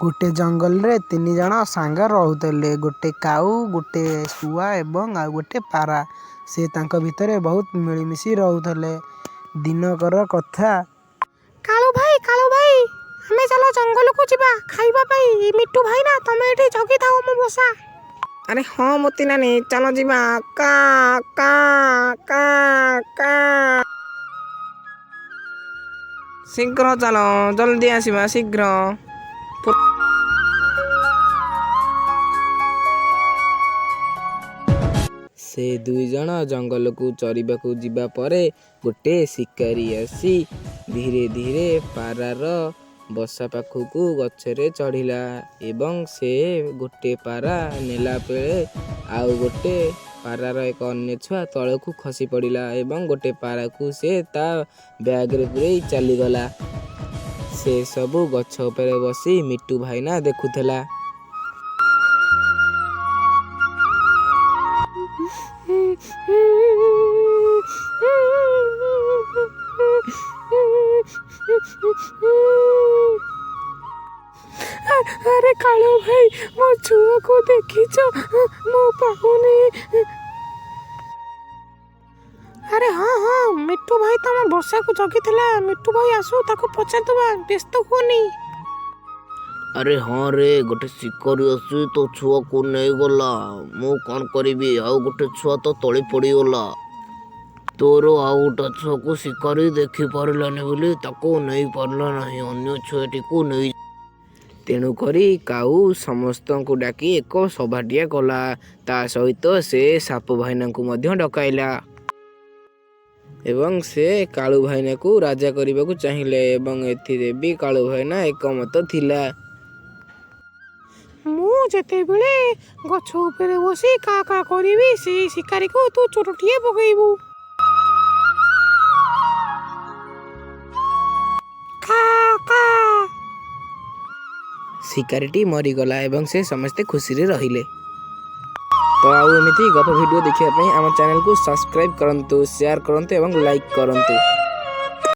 गोटे जंगल रे तीन जन सांग रोते गोटे काऊ गोटे शुआ एवं आ गोटे पारा से तांको भितरे बहुत मिलमिशी रोते। दिनकर कथा। कालू भाई हमें चलो जंगल को जीवा खाइबा पाई। मिट्टू भाई ना तमे एठी जगी थाओ मो बसा। अरे हाँ मोती नानी चलो जीवा। का का का का शीघ्र चलो जल्दी आसीबा शीघ्र। से दुई जन जंगल को चरिबा को जीवा परे गोटे शिकारी आसी धीरे धीरे पारार बसा पाखकू गछरे चढ़िला एवं से गोटे पारा नेला बेले आउ गोटे पारार एक अन्य छुआ तलकू खसी पड़िला एवं गोटे पारा को से ता बैग रे पुरे चलीगला। से सबू गछ उपरे बसी मिट्टू भाईना देखुथला। अरे कालू भाई मो छुआ को देखिछ मो पाहुनी। अरे हाँ हाँ मिट्टू भाई तम बसा को जगी थिला। मिट्टू भाई आसु ताको पचार दबा व्यस्त होनी। अरे हाँ रे गोटे शिकारी आसी तो छुआ को नहीं गला। मु कौन करिबी आउ गोटे छुआ तो तली पड़ी गला। तोर आउ गोटे छुआ को शिकारी देखि पारलानी बोली ताको नहीं पारला नहीं अन्य छुआटी को नहीं। तेणु करी काऊ समस्त को डाकी एक सभाटिया कला। ता सहित से साप भाईना को मध्य डकाइला एवं से कालू भाईना को राजा करने को चाहिए एवं एथिरे भी कालू भाईना एकमत थिला। मु जेते बेले गछ उपरे बसी का का करिवि से शिकारी को तू चोटटिए पकइबू। का का शिकारीटी मरीगला एवं से समस्ते खुशी रे रहिले। तो आउ एमिति गप वीडियो देखिया पई आम चैनल को सब्सक्राइब करंतु शेयर करंतु एवं लाइक करंतु।